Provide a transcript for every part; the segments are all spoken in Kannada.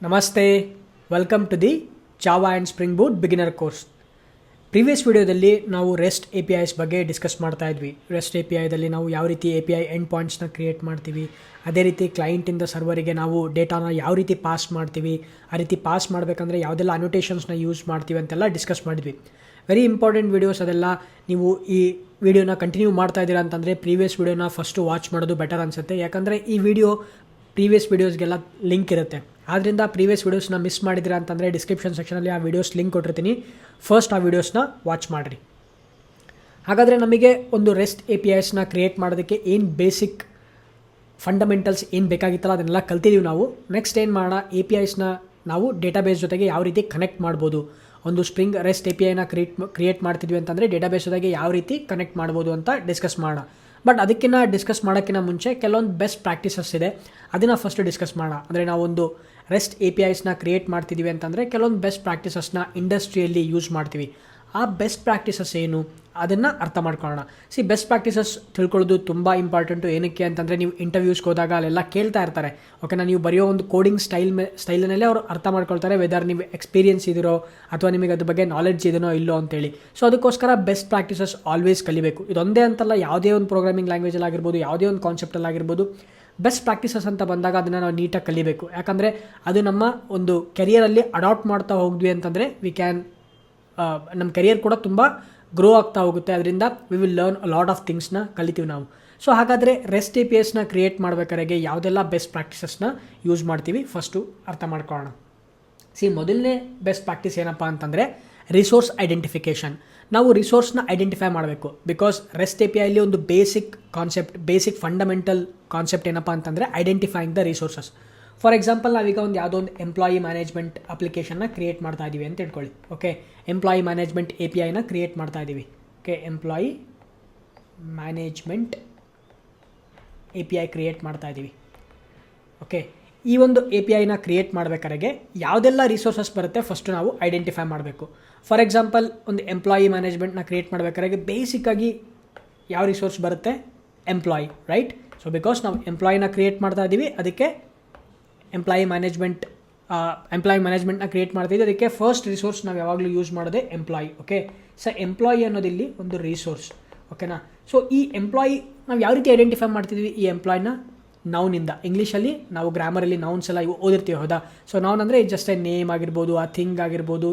ನಮಸ್ತೆ, welcome to the Java and Spring Boot beginner course. Previous ವಿಡಿಯೋದಲ್ಲಿ ನಾವು ರೆಸ್ಟ್ ಎ ಪಿ ಐಸ್ ಬಗ್ಗೆ ಡಿಸ್ಕಸ್ ಮಾಡ್ತಾ ಇದ್ವಿ. ರೆಸ್ಟ್ ಎ ಪಿ ಐದಲ್ಲಿ ನಾವು ಯಾವ ರೀತಿ ಎ ಪಿ ಐ ಎಂಡ್ ಪಾಯಿಂಟ್ಸ್ನ ಕ್ರಿಯೇಟ್ ಮಾಡ್ತೀವಿ, ಅದೇ ರೀತಿ ಕ್ಲೈಂಟಿಂದ ಸರ್ವರಿಗೆ ನಾವು ಡೇಟಾನ ಯಾವ ರೀತಿ ಪಾಸ್ ಮಾಡ್ತೀವಿ, ಆ ರೀತಿ ಪಾಸ್ ಮಾಡಬೇಕಂದ್ರೆ ಯಾವುದೆಲ್ಲ ಅನೋಟೇಷನ್ಸ್ನ ಯೂಸ್ ಮಾಡ್ತೀವಿ ಅಂತೆಲ್ಲ ಡಿಸ್ಕಸ್ ಮಾಡಿದ್ವಿ. ವೆರಿ ಇಂಪಾರ್ಟೆಂಟ್ ವೀಡಿಯೋಸ್ ಅದೆಲ್ಲ. ನೀವು ಈ ವಿಡಿಯೋನ ಕಂಟಿನ್ಯೂ ಮಾಡ್ತಾ ಇದ್ದೀರಾ ಅಂತಂದರೆ ಪ್ರೀವಿಯಸ್ ವಿಡಿಯೋನ ಫಸ್ಟು ವಾಚ್ ಮಾಡೋದು ಬೆಟರ್ ಅನಿಸುತ್ತೆ. ಯಾಕಂದರೆ ಈ ವಿಡಿಯೋ ಪ್ರೀವಿಯಸ್ ವೀಡಿಯೋಸ್ಗೆಲ್ಲ ಲಿಂಕ್ ಇರುತ್ತೆ. ಆದ್ದರಿಂದ ಪ್ರೀವಿಯಸ್ ವೀಡಿಯೋಸ್ನ ಮಿಸ್ ಮಾಡಿದ್ದೀರಾ ಅಂತಂದರೆ ಡಿಸ್ಕ್ರಿಪ್ಷನ್ ಸೆಕ್ಷನಲ್ಲಿ ಆ ವೀಡಿಯೋಸ್ ಲಿಂಕ್ ಕೊಟ್ಟಿರ್ತೀನಿ. ಫಸ್ಟ್ ಆ ವೀಡಿಯೋಸ್ನ ವಾಚ್ ಮಾಡಿರಿ. ಹಾಗಾದರೆ ನಮಗೆ ಒಂದು ರೆಸ್ಟ್ ಎ ಪಿ ಐಸ್ನ ಕ್ರಿಯೇಟ್ ಮಾಡೋದಕ್ಕೆ ಏನು ಬೇಸಿಕ್ ಫಂಡಮೆಂಟಲ್ಸ್ ಏನು ಬೇಕಾಗಿತ್ತಲ್ಲ ಅದನ್ನೆಲ್ಲ ಕಲ್ತಿದ್ದೀವಿ ನಾವು. ನೆಕ್ಸ್ಟ್ ಏನು ಮಾಡೋಣ, ಎ ಪಿ ಐಸ್ನ ನಾವು ಡೇಟಾಬೇಸ್ ಜೊತೆಗೆ ಯಾವ ರೀತಿ ಕನೆಕ್ಟ್ ಮಾಡ್ಬೋದು. ಒಂದು ಸ್ಪ್ರಿಂಗ್ ರೆಸ್ಟ್ ಎ ಪಿ ಐನ ಕ್ರಿಯೇಟ್ ಮಾಡ್ತಿದ್ವಿ ಅಂತಂದರೆ ಡೇಟಾಬೇಸ್ ಜೊತೆಗೆ ಯಾವ ರೀತಿ ಕನೆಕ್ಟ್ ಮಾಡ್ಬೋದು ಅಂತ ಡಿಸ್ಕಸ್ ಮಾಡೋಣ. ಬಟ್ ಅದಕ್ಕಿಂತ ಡಿಸ್ಕಸ್ ಮಾಡೋಕ್ಕಿಂತ ಮುಂಚೆ ಕೆಲವೊಂದು ಬೆಸ್ಟ್ ಪ್ರಾಕ್ಟೀಸಸ್ ಇದೆ, ಅದನ್ನು ಫಸ್ಟ್ ಡಿಸ್ಕಸ್ ಮಾಡೋಣ. ಅಂದರೆ ನಾವೊಂದು ರೆಸ್ಟ್ ಎ ಪಿ ಐಸ್ನ ಕ್ರಿಯೇಟ್ ಮಾಡ್ತಿದ್ದೀವಿ ಅಂತಂದರೆ ಕೆಲವೊಂದು ಬೆಸ್ಟ್ ಪ್ರಾಕ್ಟೀಸಸ್ನ ಇಂಡಸ್ಟ್ರಿಯಲ್ಲಿ ಯೂಸ್ ಮಾಡ್ತೀವಿ. ಆ ಬೆಸ್ಟ್ ಪ್ರಾಕ್ಟೀಸಸ್ ಏನು ಅದನ್ನು ಅರ್ಥ ಮಾಡ್ಕೊಳ್ಳೋಣ. ಬೆಸ್ಟ್ ಪ್ರಾಕ್ಟೀಸಸ್ ತಿಳ್ಕೊಳ್ಳೋದು ತುಂಬ ಇಂಪಾರ್ಟೆಂಟು. ಏನಕ್ಕೆ ಅಂತಂದರೆ ನೀವು ಇಂಟರ್ವ್ಯೂಸ್ಗೆ ಹೋದಾಗ ಅಲ್ಲೆಲ್ಲ ಕೇಳ್ತಾ ಇರ್ತಾರೆ. ಓಕೆನಾ, ನೀವು ಬರೆಯೋ ಒಂದು ಕೋಡಿಂಗ್ ಸ್ಟೈಲಲ್ಲೇ ಅವರು ಅರ್ಥ ಮಾಡ್ಕೊಳ್ತಾರೆ, ವೆದರ್ ನೀವು ಎಕ್ಸ್ಪೀರಿಯನ್ಸ್ ಇದಿರೋ ಅಥವಾ ನಿಮಗೆ ಅದ್ರ ಬಗ್ಗೆ ನಾಲೆಡ್ಜ್ ಇದೆಯೋ ಇಲ್ಲೋ ಅಂತೇಳಿ. ಸೊ ಅದಕ್ಕೋಸ್ಕರ ಬೆಸ್ಟ್ ಪ್ರಾಕ್ಟೀಸಸ್ ಆಲ್ವೇಸ್ ಕಲಿಬೇಕು. ಇದೊಂದೇ ಅಂತಲ್ಲ, ಯಾವುದೇ ಒಂದು ಪ್ರೋಗ್ರಾಮಿಂಗ್ ಲ್ಯಾಂಗ್ವೇಜಲ್ಲಿ ಆಗಿರ್ಬೋದು, ಯಾವುದೇ ಒಂದು ಕಾನ್ಸೆಪ್ಟಲ್ಲಿ ಆಗಿರ್ಬೋದು, ಬೆಸ್ಟ್ ಪ್ರಾಕ್ಟೀಸಸ್ ಅಂತ ಬಂದಾಗ ಅದನ್ನು ನಾವು ನೀಟಾಗಿ ಕಲಿಬೇಕು. ಯಾಕಂದರೆ ಅದು ನಮ್ಮ ಒಂದು ಕೆರಿಯರಲ್ಲಿ ಅಡಾಪ್ಟ್ ಮಾಡ್ತಾ ಹೋದ್ವಿ ಅಂತಂದರೆ ನಮ್ಮ ಕೆರಿಯರ್ ಕೂಡ ತುಂಬ ಗ್ರೋ ಆಗ್ತಾ ಹೋಗುತ್ತೆ. ಅದರಿಂದ we will learn a lot of ಥಿಂಗ್ಸ್ನ ಕಲಿತೀವಿ ನಾವು. ಸೊ ಹಾಗಾದರೆ ರೆಸ್ಟ್ ಎ ಪಿ ಎಸ್ನ ಕ್ರಿಯೇಟ್ ಮಾಡಬೇಕಾದ್ರೆ ಯಾವುದೆಲ್ಲ ಬೆಸ್ಟ್ ಪ್ರಾಕ್ಟೀಸಸ್ನ ಯೂಸ್ ಮಾಡ್ತೀವಿ ಫಸ್ಟು ಅರ್ಥ ಮಾಡ್ಕೊಳ್ಳೋಣ. ಮೊದಲನೇ ಬೆಸ್ಟ್ ಪ್ರಾಕ್ಟೀಸ್ ಏನಪ್ಪ ಅಂತಂದರೆ ರಿಸೋರ್ಸ್ ಐಡೆಂಟಿಫಿಕೇಷನ್. ನಾವು ರಿಸೋರ್ಸ್ನ ಐಡೆಂಟಿಫೈ ಮಾಡಬೇಕು. ಬಿಕಾಸ್ ರೆಸ್ಟ್ ಎ ಪಿ ಐಲಿ ಒಂದು ಬೇಸಿಕ್ ಫಂಡಮೆಂಟಲ್ ಕಾನ್ಸೆಪ್ಟ್ ಏನಪ್ಪ ಅಂತಂದರೆ identifying the resources. For example, ನಾವೀಗ ಯಾವುದೋ ಒಂದು ಎಂಪ್ಲಾಯಿ ಮ್ಯಾನೇಜ್ಮೆಂಟ್ ಅಪ್ಲಿಕೇಶನ್ನ ಕ್ರಿಯೇಟ್ ಮಾಡ್ತಾ ಇದ್ದೀವಿ ಅಂತ ಇಟ್ಕೊಳ್ಳಿ. Okay, employee management A P ಐನ ಕ್ರಿಯೇಟ್ ಮಾಡ್ತಾ ಇದ್ದೀವಿ. Okay, employee management A P I create ಮಾಡ್ತಾ ಇದ್ದೀವಿ. ಓಕೆ, ಈ ಒಂದು ಎ ಪಿ ಐನ ಕ್ರಿಯೇಟ್ ಮಾಡಬೇಕಾದ್ರೆ ಯಾವುದೆಲ್ಲ ರಿಸೋರ್ಸಸ್ ಬರುತ್ತೆ ಫಸ್ಟು ನಾವು ಐಡೆಂಟಿಫೈ ಮಾಡಬೇಕು. ಫಾರ್ ಎಕ್ಸಾಂಪಲ್, ಒಂದು ಎಂಪ್ಲಾಯಿ ಮ್ಯಾನೇಜ್ಮೆಂಟ್ನ ಕ್ರಿಯೇಟ್ ಮಾಡಬೇಕಾದ್ರೆ ಬೇಸಿಕ್ಕಾಗಿ ಯಾವ ರಿಸೋರ್ಸ್ ಬರುತ್ತೆ? Employee, right? ಸೊ ಬಿಕಾಸ್ ನಾವು ಎಂಪ್ಲಾಯಿನ ಕ್ರಿಯೇಟ್ ಮಾಡ್ತಾ ಇದ್ದೀವಿ, ಅದಕ್ಕೆ ಎಂಪ್ಲಾಯಿ ಮ್ಯಾನೇಜ್ಮೆಂಟ್ನ ಕ್ರಿಯೇಟ್ ಮಾಡ್ತಿದ್ದೀವಿ. ಅದಕ್ಕೆ ಫಸ್ಟ್ ರಿಸೋರ್ಸ್ ನಾವು ಯಾವಾಗಲೂ ಯೂಸ್ ಮಾಡೋದೇ ಎಂಪ್ಲಾಯಿ. ಓಕೆ, ಎಂಪ್ಲಾಯಿ ಅನ್ನೋದಿಲ್ಲಿ ಒಂದು ರಿಸೋರ್ಸ್. ಓಕೆನಾ? ಸೊ ಈ ಎಂಪ್ಲಾಯಿ ನಾವು ಯಾವ ರೀತಿ ಐಡೆಂಟಿಫೈ ಮಾಡ್ತಿದ್ವಿ? ಈ ಎಂಪ್ಲಾಯ್ನ ನೌನಿಂದ. ಇಂಗ್ಲೀಷಲ್ಲಿ ನಾವು ಗ್ರಾಮರಲ್ಲಿ ನೌನ್ಸ್ ಎಲ್ಲ ಓದಿರ್ತೀವಿ, ಹೌದಾ? ಸೊ ನೌನ್ ಅಂದರೆ ಜಸ್ಟ್ ಎ ನೇಮ್ ಆಗಿರ್ಬೋದು, ಆ ಥಿಂಗ್ ಆಗಿರ್ಬೋದು,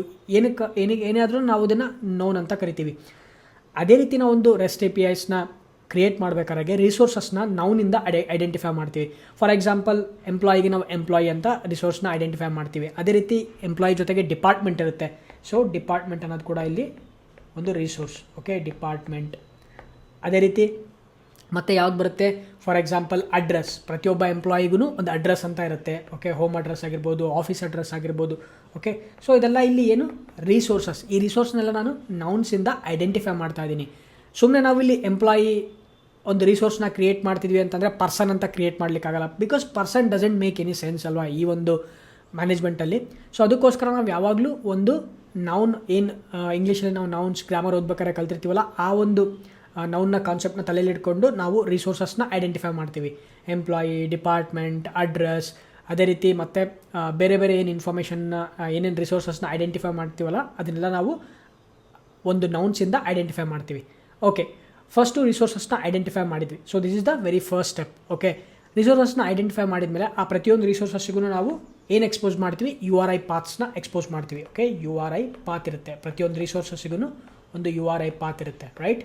ಏನಾದರೂ ನಾವು ಅದನ್ನು ನೌನ್ ಅಂತ ಕರಿತೀವಿ. ಅದೇ ರೀತಿ ನಾವು ಒಂದು ರೆಸ್ಟ್ ಎ ಪಿ ಐಸ್ನ ಕ್ರಿಯೇಟ್ ಮಾಡಬೇಕಾದ್ರೆ ರಿಸೋರ್ಸಸ್ನ ನೌನಿಂದ ಐಡೆಂಟಿಫೈ ಮಾಡ್ತೀವಿ. ಫಾರ್ ಎಕ್ಸಾಂಪಲ್, ಎಂಪ್ಲಾಯಿಗೆ ನಾವು ಎಂಪ್ಲಾಯಿ ಅಂತ ರಿಸೋರ್ಸ್ನ ಐಡೆಂಟಿಫೈ ಮಾಡ್ತೀವಿ. ಅದೇ ರೀತಿ ಎಂಪ್ಲಾಯಿ ಜೊತೆಗೆ ಡಿಪಾರ್ಟ್ಮೆಂಟ್ ಇರುತ್ತೆ. ಸೊ ಡಿಪಾರ್ಟ್ಮೆಂಟ್ ಅನ್ನೋದು ಕೂಡ ಇಲ್ಲಿ ಒಂದು ರಿಸೋರ್ಸ್. Okay, department. ಅದೇ ರೀತಿ ಮತ್ತು ಯಾವ್ದು ಬರುತ್ತೆ? For example, address. ಪ್ರತಿಯೊಬ್ಬ ಎಂಪ್ಲಾಯಿಗೂ ಒಂದು ಅಡ್ರೆಸ್ ಅಂತ ಇರುತ್ತೆ. ಓಕೆ, ಹೋಮ್ ಅಡ್ರೆಸ್ ಆಗಿರ್ಬೋದು, ಆಫೀಸ್ ಅಡ್ರೆಸ್ ಆಗಿರ್ಬೋದು. ಓಕೆ, ಸೊ ಇದೆಲ್ಲ ಇಲ್ಲಿ ಏನು ರಿಸೋರ್ಸಸ್. ಈ ರಿಸೋರ್ಸ್ನೆಲ್ಲ ನಾನು ನೌನ್ಸಿಂದ ಐಡೆಂಟಿಫೈ ಮಾಡ್ತಾ ಇದ್ದೀನಿ. ಸುಮ್ಮನೆ ನಾವಿಲ್ಲಿ ಎಂಪ್ಲಾಯಿ ಒಂದು ರಿಸೋರ್ಸ್ನ ಕ್ರಿಯೇಟ್ ಮಾಡ್ತಿದ್ವಿ ಅಂತಂದರೆ ಪರ್ಸನ್ ಅಂತ ಕ್ರಿಯೇಟ್ ಮಾಡಲಿಕ್ಕಾಗಲ್ಲ. Because person doesn't make any sense ಅಲ್ವಾ ಈ ಒಂದು ಮ್ಯಾನೇಜ್ಮೆಂಟಲ್ಲಿ. ಸೊ ಅದಕ್ಕೋಸ್ಕರ ನಾವು ಯಾವಾಗಲೂ ಒಂದು ನೌನ್ ಏನು ಇಂಗ್ಲೀಷಲ್ಲಿ ನಾವು ನೌನ್ಸ್ ಗ್ರಾಮರ್ ಓದ್ಬೇಕಾದ್ರೆ ಕಲ್ತಿರ್ತೀವಲ್ಲ, ಆ ಒಂದು ನೌನ್ನ ಕಾನ್ಸೆಪ್ಟ್ನ ತಲೆಯಲ್ಲಿ ಇಟ್ಕೊಂಡು ನಾವು ರಿಸೋರ್ಸಸ್ನ ಐಡೆಂಟಿಫೈ ಮಾಡ್ತೀವಿ. ಎಂಪ್ಲಾಯಿ, ಡಿಪಾರ್ಟ್ಮೆಂಟ್, ಅಡ್ರೆಸ್, ಅದೇ ರೀತಿ ಮತ್ತು ಬೇರೆ ಬೇರೆ ಏನು ಇನ್ಫಾರ್ಮೇಷನ್ನ ಏನೇನು ರಿಸೋರ್ಸಸ್ನ ಐಡೆಂಟಿಫೈ ಮಾಡ್ತೀವಲ್ಲ ಅದನ್ನೆಲ್ಲ ನಾವು ಒಂದು ನೌನ್ಸಿಂದ ಐಡೆಂಟಿಫೈ ಮಾಡ್ತೀವಿ. ಓಕೆ, ಫಸ್ಟು ರಿಸೋರ್ಸಸ್ನ ಐಡೆಂಟಿಫೈ ಮಾಡಿದ್ವಿ. So this is the very first step. Okay, ರಿಸೋರ್ಸಸ್ನ ಐಡೆಂಟಿಫೈ ಮಾಡಿದ ಮೇಲೆ ಆ ಪ್ರತಿಯೊಂದು ರಿಸೋರ್ಸಸ್ಸಿಗೂ ನಾವು ಏನು ಎಕ್ಸ್ಪೋಸ್ ಮಾಡ್ತೀವಿ? ಯು ಆರ್ ಐ ಪಾತ್ಸ್ನ ಎಕ್ಸ್ಪೋಸ್ ಮಾಡ್ತೀವಿ. Okay, U R I path ಇರುತ್ತೆ. ಪ್ರತಿಯೊಂದು ರಿಸೋರ್ಸಸ್ಸಿಗೂ ಒಂದು ಯು ಆರ್ ಐ ಪಾತ್ ಇರುತ್ತೆ, right?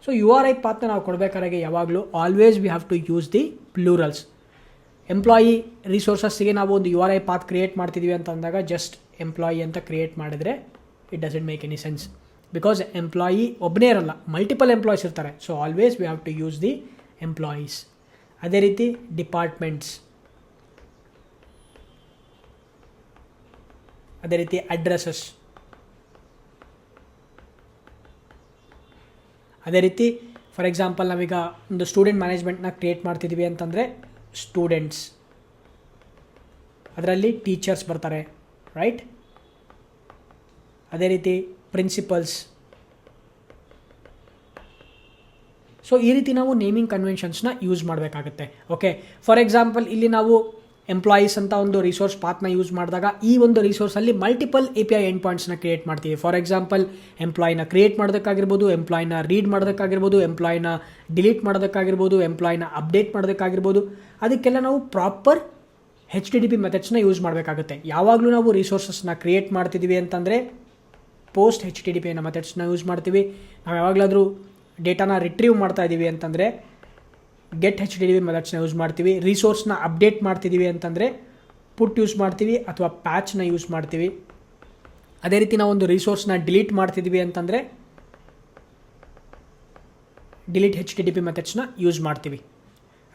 So U R I ಪಾತ್ನ ನಾವು ಕೊಡಬೇಕಾದ್ರೆ ಯಾವಾಗಲೂ always we have to use the plurals. Employee ರಿಸೋರ್ಸಸ್ಸಿಗೆ ನಾವು ಒಂದು U R I path create ಮಾಡ್ತಿದ್ದೀವಿ ಅಂತ ಅಂದಾಗ ಜಸ್ಟ್ ಎಂಪ್ಲಾಯಿ ಅಂತ ಕ್ರಿಯೇಟ್ ಮಾಡಿದರೆ it doesn't make any sense. Because employee ಒಬ್ಬನೇ ಇರಲ್ಲ, ಮಲ್ಟಿಪಲ್ ಎಂಪ್ಲಾಯೀಸ್ ಇರ್ತಾರೆ. So always we have to use the employees. ಅದೇ ರೀತಿ ಡಿಪಾರ್ಟ್ಮೆಂಟ್ಸ್, ಅದೇ ರೀತಿ ಅಡ್ರೆಸಸ್, ಅದೇ ರೀತಿ ಫಾರ್ ಎಕ್ಸಾಂಪಲ್ ನಾವೀಗ ಒಂದು ಸ್ಟೂಡೆಂಟ್ ಮ್ಯಾನೇಜ್ಮೆಂಟ್ನ ಕ್ರಿಯೇಟ್ ಮಾಡ್ತಿದ್ದೀವಿ ಅಂತಂದರೆ ಸ್ಟೂಡೆಂಟ್ಸ್, ಅದರಲ್ಲಿ ಟೀಚರ್ಸ್ ಬರ್ತಾರೆ, ರೈಟ್? ಅದೇ ರೀತಿ ಪ್ರಿನ್ಸಿಪಲ್ಸ್. ಸೊ ಈ ರೀತಿ ನಾವು ನೇಮಿಂಗ್ ಕನ್ವೆನ್ಷನ್ಸ್ನ ಯೂಸ್ ಮಾಡಬೇಕಾಗುತ್ತೆ. ಓಕೆ, ಫಾರ್ ಎಕ್ಸಾಂಪಲ್ ಇಲ್ಲಿ ನಾವು ಎಂಪ್ಲಾಯೀಸ್ ಅಂತ ಒಂದು ರಿಸೋರ್ಸ್ ಪಾತ್ನ ಯೂಸ್ ಮಾಡಿದಾಗ ಈ ಒಂದು ರಿಸೋರ್ಸಲ್ಲಿ ಮಲ್ಟಿಪಲ್ API ಎಂಡ್ ಪಾಯಿಂಟ್ಸ್ನ ಕ್ರಿಯೇಟ್ ಮಾಡ್ತೀವಿ. ಫಾರ್ ಎಕ್ಸಾಂಪಲ್ ಎಂಪ್ಲಾಯಿನ ಕ್ರಿಯೇಟ್ ಮಾಡೋದಕ್ಕಾಗಿರ್ಬೋದು, ಎಂಪ್ಲಾಯಿನ ರೀಡ್ ಮಾಡೋದಕ್ಕಾಗಿರ್ಬೋದು, ಎಂಪ್ಲಾಯಿನ ಡಿಲೀಟ್ ಮಾಡೋದಕ್ಕಾಗಿರ್ಬೋದು, ಎಂಪ್ಲಾಯಿನ ಅಪ್ಡೇಟ್ ಮಾಡೋದಕ್ಕಾಗಿರ್ಬೋದು. ಅದಕ್ಕೆಲ್ಲ ನಾವು ಪ್ರಾಪರ್ HTTP ಮೆಥಡ್ಸ್ನ ಯೂಸ್ ಮಾಡಬೇಕಾಗುತ್ತೆ. ಯಾವಾಗಲೂ ನಾವು ರಿಸೋರ್ಸಸ್ನ ಕ್ರಿಯೇಟ್ ಮಾಡ್ತಿದ್ದೀವಿ ಅಂತಂದರೆ ಪೋಸ್ಟ್ HTTP ಅನ್ನೋ ಮೆಥಡ್ಸ್ನ ಯೂಸ್ ಮಾಡ್ತೀವಿ. ನಾವು ಯಾವಾಗಲಾದರೂ ಡೇಟಾನ ರಿಟ್ರೀವ್ ಮಾಡ್ತಾ ಇದ್ದೀವಿ ಅಂತಂದರೆ ಗೆಟ್ HTTP ಮೆಥಡ್ಸ್ನ ಯೂಸ್ ಮಾಡ್ತೀವಿ. ರಿಸೋರ್ಸ್ನ ಅಪ್ಡೇಟ್ ಮಾಡ್ತಿದ್ದೀವಿ ಅಂತಂದರೆ ಪುಟ್ ಯೂಸ್ ಮಾಡ್ತೀವಿ ಅಥವಾ ಪ್ಯಾಚ್ನ ಯೂಸ್ ಮಾಡ್ತೀವಿ. ಅದೇ ರೀತಿ ನಾವು ಒಂದು ರಿಸೋರ್ಸ್ನ ಡಿಲೀಟ್ ಮಾಡ್ತಿದ್ದೀವಿ ಅಂತಂದರೆ ಡಿಲೀಟ್ HTTP ಮೆಥಡ್ಸ್ನ ಯೂಸ್ ಮಾಡ್ತೀವಿ.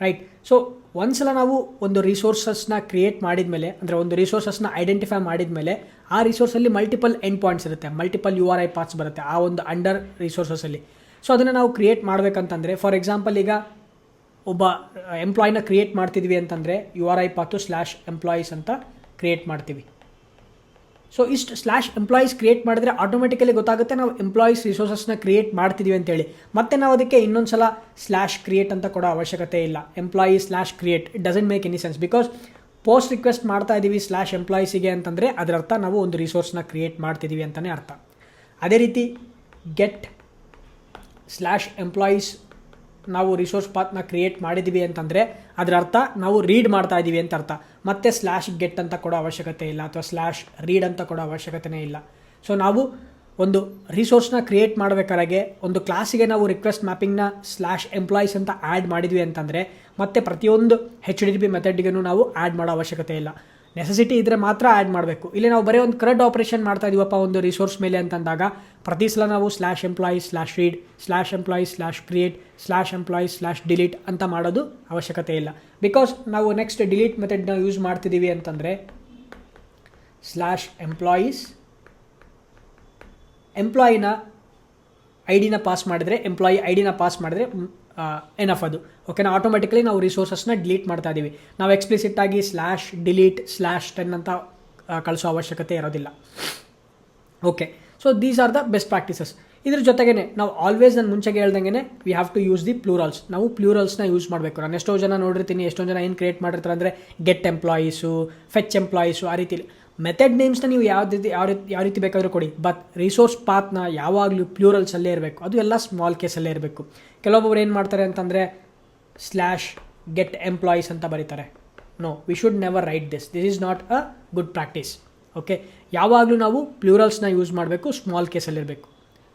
ರೈಟ್. ಸೊ ಒಂದ್ಸಲ ನಾವು ಒಂದು ರಿಸೋರ್ಸಸ್ನ ಕ್ರಿಯೇಟ್ ಮಾಡಿದ ಮೇಲೆ, ಅಂದರೆ ಒಂದು ರಿಸೋರ್ಸಸ್ನ ಐಡೆಂಟಿಫೈ ಮಾಡಿದ ಮೇಲೆ ಆ ರಿಸೋರ್ಸಲ್ಲಿ ಮಲ್ಟಿಪಲ್ ಎಂಡ್ ಪಾಯಿಂಟ್ಸ್ ಇರುತ್ತೆ, ಮಲ್ಟಿಪಲ್ URI ಪಾತ್ಸ್ ಬರುತ್ತೆ ಆ ಒಂದು ಅಂಡರ್ ರಿಸೋರ್ಸಸಲ್ಲಿ. ಸೊ ಅದನ್ನು ನಾವು ಕ್ರಿಯೇಟ್ ಮಾಡಬೇಕಂತಂದರೆ, ಫಾರ್ ಎಕ್ಸಾಂಪಲ್ ಈಗ ಒಬ್ಬ ಎಂಪ್ಲಾಯಿನ ಕ್ರಿಯೇಟ್ ಮಾಡ್ತಿದ್ವಿ ಅಂತಂದರೆ URI ಪಾತು /employees ಅಂತ ಕ್ರಿಯೇಟ್ ಮಾಡ್ತೀವಿ. ಸೊ ಇಷ್ಟು /employees ಕ್ರಿಯೇಟ್ ಮಾಡಿದ್ರೆ ಆಟೋಮೆಟಿಕಲಿ ಗೊತ್ತಾಗುತ್ತೆ ನಾವು ಎಂಪ್ಲಾಯೀಸ್ ರಿಸೋರ್ಸಸ್ನ ಕ್ರಿಯೇಟ್ ಮಾಡ್ತಿದ್ದೀವಿ ಅಂತೇಳಿ. ಮತ್ತೆ ನಾವು ಅದಕ್ಕೆ ಇನ್ನೊಂದು ಸಲ /create ಅಂತ ಕೊಡೋ ಅವಶ್ಯಕತೆ ಇಲ್ಲ. Employees /create it doesn't make any sense, because post request ಮಾಡ್ತಾ ಇದ್ದೀವಿ /employeesಗೆ ಅಂತಂದರೆ ಅದರ ಅರ್ಥ ನಾವು ಒಂದು ರಿಸೋರ್ಸ್ನ ಕ್ರಿಯೇಟ್ ಮಾಡ್ತಿದ್ದೀವಿ ಅಂತಲೇ ಅರ್ಥ. ಅದೇ ರೀತಿ ಗೆಟ್ /employees ನಾವು ರಿಸೋರ್ಸ್ ಪಾತ್ನ ಕ್ರಿಯೇಟ್ ಮಾಡಿದ್ದೀವಿ ಅಂತಂದರೆ ಅದರ ಅರ್ಥ ನಾವು ರೀಡ್ ಮಾಡ್ತಾ ಇದ್ದೀವಿ ಅಂತ ಅರ್ಥ. ಮತ್ತೆ /get ಅಂತ ಕೊಡೋ ಅವಶ್ಯಕತೆ ಇಲ್ಲ ಅಥವಾ /read ಅಂತ ಕೊಡೋ ಅವಶ್ಯಕತೆಯೇ ಇಲ್ಲ. ಸೊ ನಾವು ಒಂದು ರಿಸೋರ್ಸ್ನ ಕ್ರಿಯೇಟ್ ಮಾಡಬೇಕಾದ್ರೆ ಒಂದು ಕ್ಲಾಸಿಗೆ ನಾವು ರಿಕ್ವೆಸ್ಟ್ ಮ್ಯಾಪಿಂಗ್ನ /employees ಅಂತ ಆ್ಯಡ್ ಮಾಡಿದ್ವಿ ಅಂತಂದರೆ ಮತ್ತೆ ಪ್ರತಿಯೊಂದು HTTP ಮೆಥಡ್ಗೂ ನಾವು ಆ್ಯಡ್ ಮಾಡೋ ಅವಶ್ಯಕತೆ ಇಲ್ಲ. ನೆಸೆಸಿಟಿ ಇದ್ದರೆ ಮಾತ್ರ ಆ್ಯಡ್ ಮಾಡಬೇಕು. ಇಲ್ಲಿ ನಾವು ಬರೀ ಒಂದು CRUD ಆಪರೇಷನ್ ಮಾಡ್ತಾ ಇದೀವಪ್ಪ ಒಂದು ರಿಸೋರ್ಸ್ ಮೇಲೆ ಅಂತಂದಾಗ ಪ್ರತಿ ಸಲ ನಾವು /employees /read /employees /create /employees /delete ಅಂತ ಮಾಡೋದು ಅವಶ್ಯಕತೆ ಇಲ್ಲ. ಬಿಕಾಸ್ ನಾವು ನೆಕ್ಸ್ಟ್ ಡಿಲೀಟ್ ಮೆಥಡ್ನ ಯೂಸ್ ಮಾಡ್ತಿದ್ದೀವಿ ಅಂತಂದರೆ /employees ಎಂಪ್ಲಾಯಿನ ID-ನ ಪಾಸ್ ಮಾಡಿದರೆ, ಎಂಪ್ಲಾಯಿ ID-ನ ಪಾಸ್ ಮಾಡಿದರೆ ಎನಫ್ ಅದು. ಓಕೆನಾ, ಆಟೋಮೆಟಿಕಲಿ ನಾವು ರಿಸೋರ್ಸಸ್ನ ಡಿಲೀಟ್ ಮಾಡ್ತಾ ಇದ್ದೀವಿ. ನಾವು ಎಕ್ಸ್ಪ್ಲಿಸಿಟ್ ಆಗಿ /delete /10 ಅಂತ ಕಳಿಸೋ ಅವಶ್ಯಕತೆ ಇರೋದಿಲ್ಲ. Okay, so these are the best practices. ಇದ್ರ ಜೊತೆಗೇ ನಾವು ಆಲ್ವೇಸ್ ನಾನು ಮುಂಚೆಗೆ ಹೇಳ್ದಂಗೆ we have to use the plurals. ನಾವು ಪ್ಲೂರಲ್ಸ್ನ ಯೂಸ್ ಮಾಡಬೇಕು. ನಾನು ಎಷ್ಟೋ ಜನ ನೋಡಿರ್ತೀನಿ, ಎಷ್ಟೊಂದು ಜನ ಏನು ಕ್ರಿಯೇಟ್ ಮಾಡಿರ್ತಾರೆ ಅಂದರೆ ಗೆಟ್ ಎಂಪ್ಲಾಯೀಸು, ಫೆಚ್ ಎಂಪ್ಲಾಯೀಸು, ಆ ರೀತಿ ಮೆಥಡ್ ನೇಮ್ಸ್ನ ನೀವು ಯಾವ ರೀತಿ ಬೇಕಾದರೂ ಕೊಡಿ, ಬಟ್ ರಿಸೋರ್ಸ್ ಪಾತ್ನ ಯಾವಾಗಲೂ ಪ್ಲೂರಲ್ಸಲ್ಲೇ ಇರಬೇಕು. ಅದು ಎಲ್ಲ ಸ್ಮಾಲ್ ಕೇಸಲ್ಲೇ ಇರಬೇಕು. ಕೆಲವೊಬ್ಬರು ಏನು ಮಾಡ್ತಾರೆ ಅಂತಂದರೆ /get employees ಅಂತ ಬರೀತಾರೆ. No, we should never write this is not a good practice. Okay, ಯಾವಾಗಲೂ ನಾವು ಪ್ಲೂರಲ್ಸ್ನ ಯೂಸ್ ಮಾಡಬೇಕು, ಸ್ಮಾಲ್ ಕೇಸಲ್ಲಿರಬೇಕು.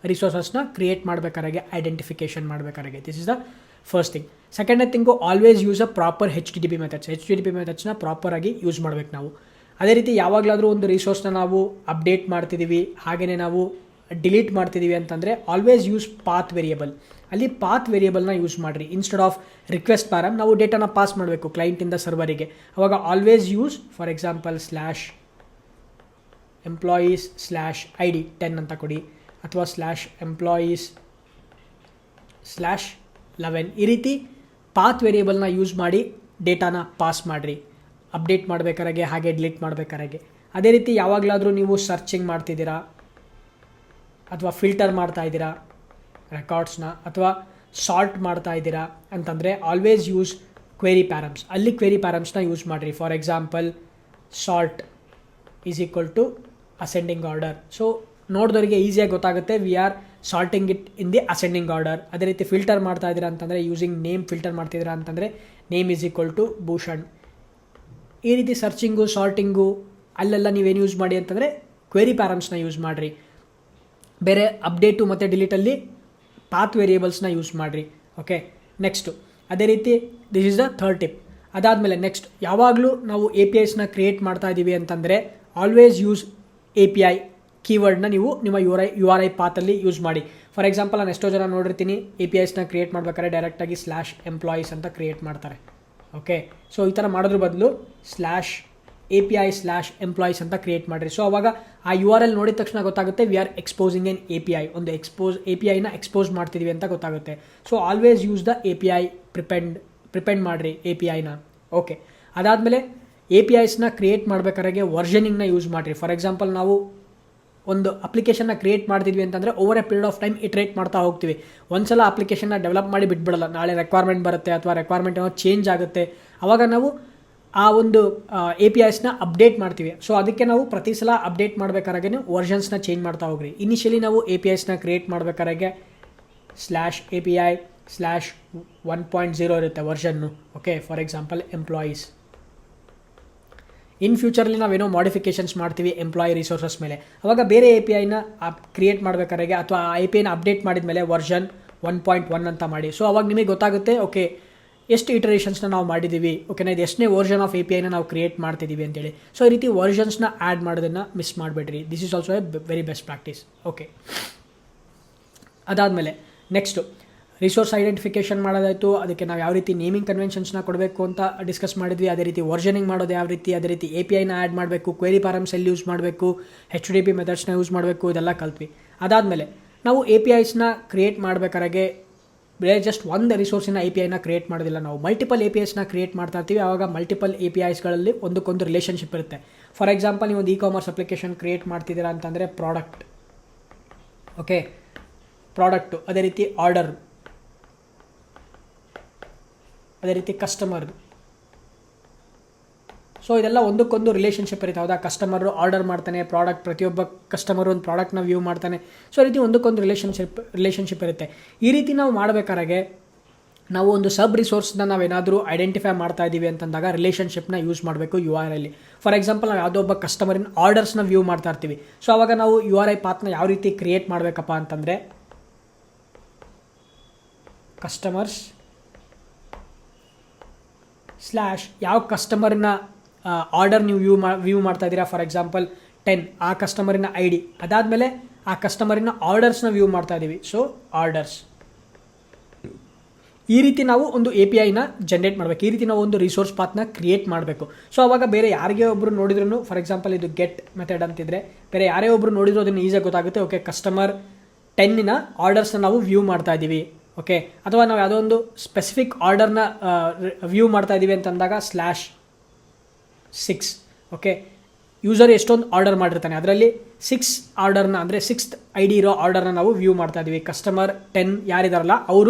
ರಿಸೋರ್ಸಸ್ನ ಕ್ರಿಯೇಟ್ ಮಾಡಬೇಕಾದ್ರೆ, ಐಡೆಂಟಿಫಿಕೇಷನ್ ಮಾಡಬೇಕಾದ್ರೆ this is the first thing. Second thing, always use a proper HTTP ಮೆಥಡ್ಸ್ನ ಪ್ರಾಪರಾಗಿ ಯೂಸ್ ಮಾಡಬೇಕು ನಾವು. ಅದೇ ರೀತಿ ಯಾವಾಗಲಾದರೂ ಒಂದು ರಿಸೋರ್ಸ್ನ ನಾವು ಅಪ್ಡೇಟ್ ಮಾಡ್ತಿದ್ದೀವಿ, ಹಾಗೆಯೇ ನಾವು ಡಿಲೀಟ್ ಮಾಡ್ತಿದ್ದೀವಿ ಅಂತಂದರೆ ಆಲ್ವೇಸ್ ಯೂಸ್ ಪಾತ್ ವೇರಿಯಬಲ್. ಅಲ್ಲಿ ಪಾತ್ ವೇರಿಯಬಲ್ನ ಯೂಸ್ ಮಾಡಿರಿ. ಇನ್ಸ್ಟೆಡ್ ಆಫ್ ರಿಕ್ವೆಸ್ಟ್ ಪ್ಯಾರಮ್ ನಾವು ಡೇಟಾನ ಪಾಸ್ ಮಾಡಬೇಕು ಕ್ಲೈಂಟಿಂದ ಸರ್ವರಿಗೆ. ಅವಾಗ always use for example /employees /ID 10 ಅಂತ ಕೊಡಿ, ಅಥವಾ /employees /11. ಈ ರೀತಿ ಪಾತ್ ವೇರಿಯಬಲ್ನ ಯೂಸ್ ಮಾಡಿ ಡೇಟಾನ ಪಾಸ್ ಮಾಡಿರಿ, ಅಪ್ಡೇಟ್ ಮಾಡಬೇಕಾದ್ರೆ ಹಾಗೆ ಡಿಲೀಟ್ ಮಾಡಬೇಕಾದ್ರೆ. ಅದೇ ರೀತಿ ಯಾವಾಗಲಾದರೂ ನೀವು ಸರ್ಚಿಂಗ್ ಮಾಡ್ತಿದ್ದೀರಾ ಅಥವಾ ಫಿಲ್ಟರ್ ಮಾಡ್ತಾ ಇದ್ದೀರಾ ರೆಕಾರ್ಡ್ಸ್ನ, ಅಥವಾ ಸಾರ್ಟ್ ಮಾಡ್ತಾ ಇದ್ದೀರಾ ಅಂತಂದರೆ ಆಲ್ವೇಸ್ ಯೂಸ್ ಕ್ವೆರಿ ಪ್ಯಾರಮ್ಸ್. ಅಲ್ಲಿ ಕ್ವೆರಿ ಪ್ಯಾರಮ್ಸ್ನ ಯೂಸ್ ಮಾಡಿರಿ. For example sort = ascending order. So ನೋಡಿದವರಿಗೆ ಈಸಿಯಾಗಿ ಗೊತ್ತಾಗುತ್ತೆ we are sorting it in the ascending order. ಅದೇ ರೀತಿ ಫಿಲ್ಟರ್ ಮಾಡ್ತಾ ಇದ್ದೀರಾ ಅಂತಂದರೆ ಯೂಸಿಂಗ್ ನೇಮ್ ಫಿಲ್ಟರ್ ಮಾಡ್ತಿದ್ದೀರಾ ಅಂತಂದರೆ ನೇಮ್ = ಭೂಷಣ್. ಈ ರೀತಿ ಸರ್ಚಿಂಗು, ಸಾರ್ಟಿಂಗು ಅಲ್ಲೆಲ್ಲ ನೀವೇನು ಯೂಸ್ ಮಾಡಿ ಅಂತಂದರೆ ಕ್ವೆರಿ ಪ್ಯಾರಮ್ಸ್ನ ಯೂಸ್ ಮಾಡಿರಿ. ಬೇರೆ ಅಪ್ಡೇಟು ಮತ್ತು ಡಿಲೀಟಲ್ಲಿ ಪಾತ್ ವೇರಿಯೇಬಲ್ಸ್ನ ಯೂಸ್ ಮಾಡಿರಿ. ಓಕೆ, ನೆಕ್ಸ್ಟು ಅದೇ ರೀತಿ this is the third tip. ಅದಾದಮೇಲೆ ನೆಕ್ಸ್ಟ್, ಯಾವಾಗಲೂ ನಾವು APIsನ ಕ್ರಿಯೇಟ್ ಮಾಡ್ತಾ ಇದ್ದೀವಿ ಅಂತಂದರೆ ಆಲ್ವೇಸ್ ಯೂಸ್ API ಕೀವರ್ಡ್ನ ನೀವು ನಿಮ್ಮ URI ಪಾತಲ್ಲಿ ಯೂಸ್ ಮಾಡಿ. ಫಾರ್ ಎಕ್ಸಾಂಪಲ್ ನಾನು ಎಷ್ಟೋ ಜನ ನೋಡಿರ್ತೀನಿ APIsನ ಕ್ರಿಯೇಟ್ ಮಾಡ್ಬೇಕಾದ್ರೆ ಡೈರೆಕ್ಟಾಗಿ /employees ಅಂತ ಕ್ರಿಯೇಟ್ ಮಾಡ್ತಾರೆ. ಓಕೆ, ಸೊ ಈ ಥರ ಮಾಡೋದ್ರ ಬದಲು /API /employees ಅಂತ ಕ್ರಿಯೇಟ್ ಮಾಡಿರಿ. ಸೊ ಅವಾಗ ಆ URL ನೋಡಿದ ತಕ್ಷಣ ಗೊತ್ತಾಗುತ್ತೆ we are exposing an API, ಒಂದು APIನ ಎಕ್ಸ್ಪೋಸ್ ಮಾಡ್ತಿದ್ದೀವಿ ಅಂತ ಗೊತ್ತಾಗುತ್ತೆ. So always use the API prepend ಮಾಡಿರಿ APIನ. ಓಕೆ, ಅದಾದಮೇಲೆ APIsನ ಕ್ರಿಯೇಟ್ ಮಾಡಬೇಕಾದ್ರೆ ವರ್ಷನಿಂಗ್ನ ಯೂಸ್ ಮಾಡಿರಿ. ಫಾರ್ ಎಕ್ಸಾಂಪಲ್ ನಾವು ಒಂದು ಅಪ್ಲಿಕೇಶನ್ನ ಕ್ರಿಯೇಟ್ ಮಾಡ್ತಿದ್ವಿ ಅಂತಂದರೆ over a period of time iterate ಮಾಡ್ತಾ ಹೋಗ್ತೀವಿ. ಒಂದ್ಸಲ ಅಪ್ಲಿಕೇಶನ್ನ ಡೆವಲಪ್ ಮಾಡಿ ಬಿಟ್ಬಿಡಲ್ಲ. ನಾಳೆ ರಿಕ್ವೈರ್ಮೆಂಟ್ ಬರುತ್ತೆ ಅಥವಾ ರಿಕ್ವೈರ್ಮೆಂಟ್ ಏನೋ ಚೇಂಜ್ ಆಗುತ್ತೆ, ಆವಾಗ ನಾವು ಆ ಒಂದು APIsನ ಅಪ್ಡೇಟ್ ಮಾಡ್ತೀವಿ. ಸೊ ಅದಕ್ಕೆ ನಾವು ಪ್ರತಿ ಸಲ ಅಪ್ಡೇಟ್ ಮಾಡಬೇಕಾದ್ರೆ ವರ್ಷನ್ಸ್ನ ಚೇಂಜ್ ಮಾಡ್ತಾ ಹೋಗ್ರಿ. ಇನಿಷಿಯಲಿ ನಾವು APIsನ ಕ್ರಿಯೇಟ್ ಮಾಡಬೇಕಾದ್ರೆ /API/1.0 ಇರುತ್ತೆ version. Okay, for example employees. In ಫ್ಯೂಚರಲ್ಲಿ ನಾವೇನೋ ಮಾಡಿಫಿಕೇಷನ್ಸ್ ಮಾಡ್ತೀವಿ ಎಂಪ್ಲಾಯಿ ರಿಸೋರ್ಸಸ್ ಮೇಲೆ, ಅವಾಗ ಬೇರೆ APIನ ಕ್ರಿಯೇಟ್ ಮಾಡಬೇಕಾದ್ರೆ ಅಥವಾ ಆ APIನ ಅಪ್ಡೇಟ್ ಮಾಡಿದ ಮೇಲೆ ವರ್ಷನ್ 1.1 ಅಂತ ಮಾಡಿ. ಸೊ ಅವಾಗ ನಿಮಗೆ ಗೊತ್ತಾಗುತ್ತೆ ಓಕೆ ಎಷ್ಟು ಇಟರೇಷನ್ಸ್ನ ನಾವು ಮಾಡಿದ್ದೀವಿ, ಓಕೆನಾ, ಇದು ಎಷ್ಟನೇ ವರ್ಷನ್ ಆಫ್ APIನ ನಾವು ಕ್ರಿಯೇಟ್ ಮಾಡ್ತಿದ್ದೀವಿ ಅಂತೇಳಿ. ಸೊ ಈ ರೀತಿ ವರ್ಷನ್ಸ್ನ ಆ್ಯಡ್ ಮಾಡೋದನ್ನು ಮಿಸ್ ಮಾಡಬೇಡ್ರಿ. This is also A very best practice. Okay, ಅದಾದಮೇಲೆ ನೆಕ್ಸ್ಟು ರಿಸೋರ್ಸ್ ಐಡೆಂಟಿಫಿಕೇಷನ್ ಮಾಡೋದಾಯಿತು. ಅದಕ್ಕೆ ನಾವು ಯಾವ ರೀತಿ ನೇಮಿಂಗ್ ಕನ್ವೆನ್ಷನ್ಸ್ನ ಕೊಡಬೇಕು ಅಂತ ಡಿಸ್ಕಸ್ ಮಾಡಿದ್ವಿ. ಅದೇ ರೀತಿ ವರ್ಷನಿಂಗ್ ಮಾಡೋದು ಯಾವ ರೀತಿ, ಅದೇ ರೀತಿ APIನ ಆ್ಯಡ್ ಮಾಡಬೇಕು, ಕ್ವೆರಿ ಪಾರಮ್ಸ್ ಎಲ್ಲಿ ಯೂಸ್ ಮಾಡಬೇಕು, HTTP ಮೆಥಡ್ಸ್ನ ಯೂಸ್ ಮಾಡಬೇಕು, ಇದೆಲ್ಲ ಕಲ್ತ್ವಿ. ಅದಾದಮೇಲೆ ನಾವು APIsನ ಕ್ರಿಯೇಟ್ ಮಾಡಬೇಕಾದ್ರೆ ಬೇರೆ ಜಸ್ಟ್ ಒಂದು ರಿಸೋರ್ಸಿನ APIನ ಕ್ರಿಯೇಟ್ ಮಾಡೋದಿಲ್ಲ, ನಾವು ಮಲ್ಟಿಪಲ್ APIsನ ಕ್ರಿಯೇಟ್ ಮಾಡ್ತಾ ಇರ್ತೀವಿ. ಆವಾಗ ಮಲ್ಟಿಪಲ್ APIsಗಳಲ್ಲಿ ಒಂದಕ್ಕೊಂದು ರಿಲೇಷನ್ಶಿಪ್ ಇರುತ್ತೆ. ಫಾರ್ ಎಕ್ಸಾಂಪಲ್ ನೀವು ಒಂದು ಇ-ಕಾಮರ್ಸ್ ಅಪ್ಲಿಕೇಶನ್ ಕ್ರಿಯೇಟ್ ಮಾಡ್ತಿದ್ದೀರಾ ಅಂತಂದರೆ ಪ್ರಾಡಕ್ಟ್, ಓಕೆ, ಪ್ರಾಡಕ್ಟು, ಅದೇ ರೀತಿ ಆರ್ಡರ್, ಅದೇ ರೀತಿ ಕಸ್ಟಮರ್. ಸೊ ಇದೆಲ್ಲ ಒಂದಕ್ಕೊಂದು ರಿಲೇಷನ್ಶಿಪ್ ಇರುತ್ತೆ. ಹೌದಾ, ಕಸ್ಟಮರು ಆರ್ಡರ್ ಮಾಡ್ತಾನೆ ಪ್ರಾಡಕ್ಟ್, ಪ್ರತಿಯೊಬ್ಬ ಕಸ್ಟಮರು ಒಂದು ಪ್ರಾಡಕ್ಟ್ನ ವ್ಯೂ ಮಾಡ್ತಾನೆ. ಸೊ ಈ ರೀತಿ ಒಂದಕ್ಕೊಂದು ರಿಲೇಷನ್ಶಿಪ್ ಇರುತ್ತೆ. ಈ ರೀತಿ ನಾವು ಮಾಡಬೇಕಾದ್ರೆ ನಾವು ಒಂದು ಸಬ್ ರಿಸೋರ್ಸ್ನ ನಾವೇನಾದರೂ ಐಡೆಂಟಿಫೈ ಮಾಡ್ತಾ ಇದ್ದೀವಿ ಅಂತಂದಾಗ ರಿಲೇಷನ್ಶಿಪ್ನ ಯೂಸ್ ಮಾಡಬೇಕು URI. ಫಾರ್ ಎಕ್ಸಾಂಪಲ್ ನಾವು ಯಾವುದೋ ಒಬ್ಬ ಕಸ್ಟಮರಿನ ಆರ್ಡರ್ಸ್ನ ವ್ಯೂ ಮಾಡ್ತಾ ಇರ್ತೀವಿ. ಸೊ ಆವಾಗ ನಾವು URI ಪಾತ್ನ ಯಾವ ರೀತಿ ಕ್ರಿಯೇಟ್ ಮಾಡಬೇಕಪ್ಪ ಅಂತಂದರೆ ಕಸ್ಟಮರ್ಸ್ / ಯಾವ ಕಸ್ಟಮರ್ನ ಆರ್ಡರ್ ನೀವು ವ್ಯೂ ಮಾಡ್ತಾ ಇದ್ದೀರಾ, ಫಾರ್ ಎಕ್ಸಾಂಪಲ್ 10, ಆ ಕಸ್ಟಮರಿನ ID. ಅದಾದಮೇಲೆ ಆ ಕಸ್ಟಮರಿನ ಆರ್ಡರ್ಸ್ನ ವ್ಯೂ ಮಾಡ್ತಾ ಇದ್ದೀವಿ. So orders. ಈ ರೀತಿ ನಾವು ಒಂದು APIನ ಜನ್ರೇಟ್ ಮಾಡಬೇಕು. ಈ ರೀತಿ ನಾವು ಒಂದು ರಿಸೋರ್ಸ್ ಪಾತ್ನ ಕ್ರಿಯೇಟ್ ಮಾಡಬೇಕು. ಸೊ ಅವಾಗ ಬೇರೆ ಯಾರಿಗೆ ಒಬ್ಬರು ನೋಡಿದ್ರು, ಫಾರ್ ಎಕ್ಸಾಂಪಲ್ ಇದು ಗೆಟ್ ಮೆಥಡ್ ಅಂತಿದ್ರೆ ಬೇರೆ ಯಾರೇ ಒಬ್ಬರು ನೋಡಿದ್ರು ಅದನ್ನು ಈಸಿಯಾಗಿ ಗೊತ್ತಾಗುತ್ತೆ. ಓಕೆ, ಕಸ್ಟಮರ್ 10ನ ಆರ್ಡರ್ಸ್ನ ನಾವು ವ್ಯೂ ಮಾಡ್ತಾ ಇದ್ದೀವಿ. ಓಕೆ, ಅಥವಾ ನಾವು ಯಾವುದೋ ಒಂದು ಸ್ಪೆಸಿಫಿಕ್ ಆರ್ಡರ್ನ ವ್ಯೂ ಮಾಡ್ತಾ ಇದ್ದೀವಿ ಅಂತಂದಾಗ /6. ಓಕೆ, ಯೂಸರ್ ಎಷ್ಟೊಂದು ಆರ್ಡರ್ ಮಾಡಿರ್ತಾನೆ, ಅದರಲ್ಲಿ 6 ಆರ್ಡರ್ನ ಅಂದರೆ 6th ID ಇರೋ ಆರ್ಡರ್ನ ನಾವು ವ್ಯೂ ಮಾಡ್ತಾ ಇದ್ದೀವಿ. ಕಸ್ಟಮರ್ 10 ಯಾರಿದಾರಲ್ಲ ಅವ್ರ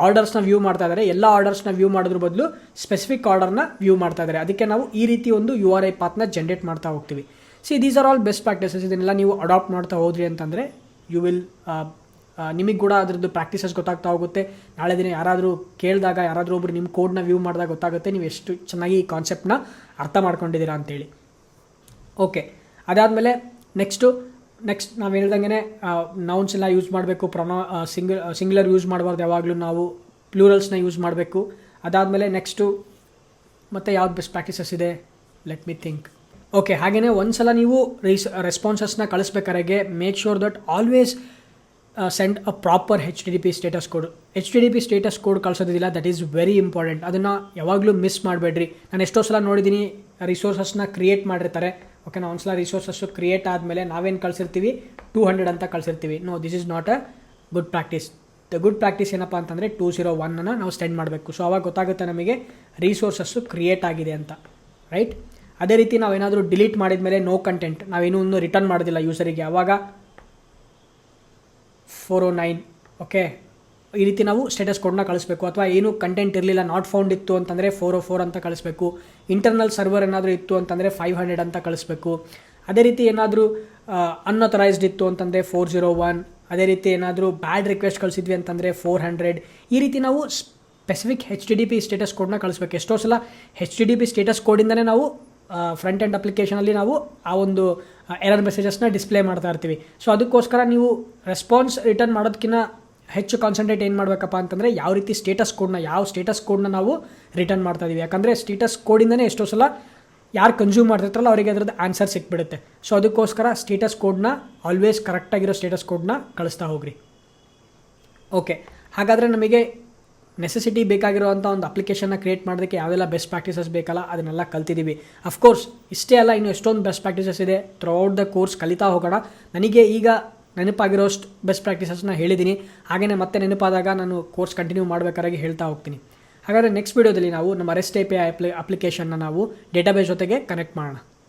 ಆರ್ಡರ್ಸ್ನ ವ್ಯೂ ಮಾಡ್ತಾ ಇದ್ದಾರೆ. ಎಲ್ಲ ಆರ್ಡರ್ಸ್ನ ವ್ಯೂ ಮಾಡೋದ್ರ ಬದಲು ಸ್ಪೆಸಿಫಿಕ್ ಆರ್ಡರ್ನ ವ್ಯೂ ಮಾಡ್ತಾ ಇದ್ದಾರೆ. ಅದಕ್ಕೆ ನಾವು ಈ ರೀತಿ ಒಂದು URI ಪಾತ್ನ ಜನ್ರೇಟ್ ಮಾಡ್ತಾ ಹೋಗ್ತೀವಿ. These are all best practices. ಇದನ್ನೆಲ್ಲ ನೀವು ಅಡಾಪ್ಟ್ ಮಾಡ್ತಾ ಹೋದ್ರಿ ಅಂತಂದರೆ ಯು ವಿಲ್ ನಿಮಗೆ ಕೂಡ ಅದರದ್ದು ಪ್ರಾಕ್ಟೀಸಸ್ ಗೊತ್ತಾಗ್ತಾ ಹೋಗುತ್ತೆ. ನಾಳೆ ದಿನ ಯಾರಾದರೂ ಕೇಳಿದಾಗ, ಯಾರಾದರೂ ಒಬ್ಬರು ನಿಮ್ಮ ಕೋಡ್ನ ವ್ಯೂ ಮಾಡಿದಾಗ ಗೊತ್ತಾಗುತ್ತೆ ನೀವು ಎಷ್ಟು ಚೆನ್ನಾಗಿ ಈ ಕಾನ್ಸೆಪ್ಟ್ನ ಅರ್ಥ ಮಾಡ್ಕೊಂಡಿದ್ದೀರಾ ಅಂತೇಳಿ. ಓಕೆ, ಅದಾದಮೇಲೆ ನೆಕ್ಸ್ಟ್ ನಾವು ಹೇಳ್ದಂಗೆ ನೌನ್ಸ್ ಎಲ್ಲ ಯೂಸ್ ಮಾಡಬೇಕು. ಸಿಂಗ್ಯುಲರ್ ಯೂಸ್ ಮಾಡಬಾರ್ದು, ಯಾವಾಗಲೂ ನಾವು ಪ್ಲೂರಲ್ಸ್ನ ಯೂಸ್ ಮಾಡಬೇಕು. ಅದಾದಮೇಲೆ ನೆಕ್ಸ್ಟು ಮತ್ತು ಯಾವ್ದು ಬೆಸ್ಟ್ ಪ್ರಾಕ್ಟೀಸಸ್ ಇದೆ, ಲೆಟ್ ಮಿ ಥಿಂಕ್. ಓಕೆ, ಹಾಗೆಯೇ ಒಂದು ಸಲ ನೀವು ರೆಸ್ಪಾನ್ಸಸ್ನ ಕಳಿಸ್ಬೇಕಾದ್ರೆ make sure that always send a proper HTTP status code. HTTP status code ಕಳಿಸೋದಿಲ್ಲ, ದಟ್ ಈಸ್ ವೆರಿ ಇಂಪಾರ್ಟೆಂಟ್. ಅದನ್ನು ಯಾವಾಗಲೂ ಮಿಸ್ ಮಾಡಬೇಡ್ರಿ. ನಾನು ಎಷ್ಟೋ ಸಲ ನೋಡಿದ್ದೀನಿ ರಿಸೋರ್ಸಸ್ನ ಕ್ರಿಯೇಟ್ ಮಾಡಿರ್ತಾರೆ. ಓಕೆ, ನಾವು ಒಂದ್ಸಲ ರಿಸೋರ್ಸಸ್ಸು ಕ್ರಿಯೇಟ್ ಆದಮೇಲೆ ನಾವೇನು ಕಳಿಸಿರ್ತೀವಿ 200 ಅಂತ ಕಳಿಸಿರ್ತೀವಿ. No, this is not a good practice. The good practice ಏನಪ್ಪ ಅಂತಂದರೆ 201 ನಾವು ಸೆಂಡ್ ಮಾಡಬೇಕು. ಸೊ ಅವಾಗ ಗೊತ್ತಾಗುತ್ತೆ ನಮಗೆ ರಿಸೋರ್ಸಸ್ಸು ಕ್ರಿಯೇಟ್ ಆಗಿದೆ ಅಂತ, ರೈಟ್? ಅದೇ ರೀತಿ ನಾವೇನಾದರೂ ಡಿಲೀಟ್ ಮಾಡಿದ ಮೇಲೆ ನೋ ಕಂಟೆಂಟ್, ನಾವೇನೂ ರಿಟರ್ನ್ ಮಾಡೋದಿಲ್ಲ ಯೂಸರಿಗೆ, ಆವಾಗ 409. ಓಕೆ, ಈ ರೀತಿ ನಾವು ಸ್ಟೇಟಸ್ ಕೋಡ್ನ ಕಳಿಸ್ಬೇಕು. ಅಥವಾ ಏನು ಕಂಟೆಂಟ್ ಇರಲಿಲ್ಲ, ನಾಟ್ ಫೌಂಡ್ ಇತ್ತು ಅಂತಂದರೆ 404 ಅಂತ ಕಳಿಸ್ಬೇಕು. ಇಂಟರ್ನಲ್ ಸರ್ವರ್ ಏನಾದರೂ ಇತ್ತು ಅಂತಂದರೆ 500 ಅಂತ ಕಳಿಸ್ಬೇಕು. ಅದೇ ರೀತಿ ಏನಾದರೂ ಅನ್ಅಥರೈಸ್ಡ್ ಇತ್ತು ಅಂತಂದರೆ 401. ಅದೇ ರೀತಿ ಏನಾದರೂ ಬ್ಯಾಡ್ ರಿಕ್ವೆಸ್ಟ್ ಕಳಿಸಿದ್ವಿ ಅಂತಂದರೆ 400. ಈ ರೀತಿ ನಾವು ಸ್ಪೆಸಿಫಿಕ್ HTTP ಸ್ಟೇಟಸ್ ಕೋಡ್ನ ಕಳಿಸ್ಬೇಕು. ಎಷ್ಟೋ ಸಲ HTTP ಸ್ಟೇಟಸ್ ಕೋಡಿಂದನೇ ನಾವು ಫ್ರಂಟ್ ಎಂಡ್ ಅಪ್ಲಿಕೇಶನಲ್ಲಿ ನಾವು ಆ ಒಂದು ಎರರ್ ಮೆಸೇಜಸ್ನ ಡಿಸ್ಪ್ಲೇ ಮಾಡ್ತಾ ಇರ್ತೀವಿ. ಸೊ ಅದಕ್ಕೋಸ್ಕರ ನೀವು ರೆಸ್ಪಾನ್ಸ್ ರಿಟರ್ನ್ ಮಾಡೋದಕ್ಕಿಂತ ಹೆಚ್ಚು ಕಾನ್ಸಂಟ್ರೇಟ್ ಏನು ಮಾಡಬೇಕಪ್ಪ ಅಂತಂದರೆ ಯಾವ ರೀತಿ ಸ್ಟೇಟಸ್ ಕೋಡ್ನ ನಾವು ರಿಟರ್ನ್ ಮಾಡ್ತಾ ಇದ್ದೀವಿ. ಯಾಕಂದರೆ ಸ್ಟೇಟಸ್ ಕೋಡಿಂದನೇ ಎಷ್ಟೋ ಸಲ ಯಾರು ಕನ್ಸ್ಯೂಮ್ ಮಾಡ್ತಿರ್ತಾರಲ್ಲ ಅವರಿಗೆ ಅದರದ್ದು ಆನ್ಸರ್ ಸಿಕ್ಬಿಡುತ್ತೆ. ಸೊ ಅದಕ್ಕೋಸ್ಕರ ಸ್ಟೇಟಸ್ ಕೋಡ್ನ ಆಲ್ವೇಸ್ ಕರೆಕ್ಟಾಗಿರೋ ಸ್ಟೇಟಸ್ ಕೋಡ್ನ ಕಳಿಸ್ತಾ ಹೋಗ್ರಿ. ಓಕೆ, ಹಾಗಾದರೆ ನಮಗೆ ನೆಸೆಸಿಟಿ ಬೇಕಾಗಿರುವಂಥ ಒಂದು ಅಪ್ಲಿಕೇಶನ್ನ ಕ್ರಿಯೇಟ್ ಮಾಡೋದಕ್ಕೆ ಯಾವೆಲ್ಲ ಬೆಸ್ಟ್ ಪ್ರಾಕ್ಟೀಸಸ್ ಬೇಕಲ್ಲ ಅದನ್ನೆಲ್ಲ ಕಲ್ತಿದ್ದೀವಿ. ಅಫ್ಕೋರ್ಸ್ ಇಷ್ಟೇ ಅಲ್ಲ, ಇನ್ನು ಎಷ್ಟೊಂದು ಬೆಸ್ಟ್ ಪ್ರಾಕ್ಟೀಸಸ್ ಇದೆ. ಥ್ರೂಔಟ್ ದ ಕೋರ್ಸ್ ಕಲಿತಾ ಹೋಗೋಣ. ನನಗೆ ಈಗ ನೆನಪಾಗಿರೋಷ್ಟು ಬೆಸ್ಟ್ ಪ್ರಾಕ್ಟೀಸಸ್ನ ಹೇಳಿದ್ದೀನಿ. ಹಾಗೆಯೇ ಮತ್ತೆ ನೆನಪಾದಾಗ ನಾನು ಕೋರ್ಸ್ ಕಂಟಿನ್ಯೂ ಮಾಡಬೇಕಾಗಿ ಹೇಳ್ತಾ ಹೋಗ್ತೀನಿ. ಹಾಗಾದರೆ ನೆಕ್ಸ್ಟ್ ವೀಡಿಯೋದಲ್ಲಿ ನಾವು ನಮ್ಮ REST API ಅಪ್ಲಿಕೇಶನ್ನ ನಾವು ಡೇಟಾಬೇಸ್ ಜೊತೆಗೆ ಕನೆಕ್ಟ್ ಮಾಡೋಣ.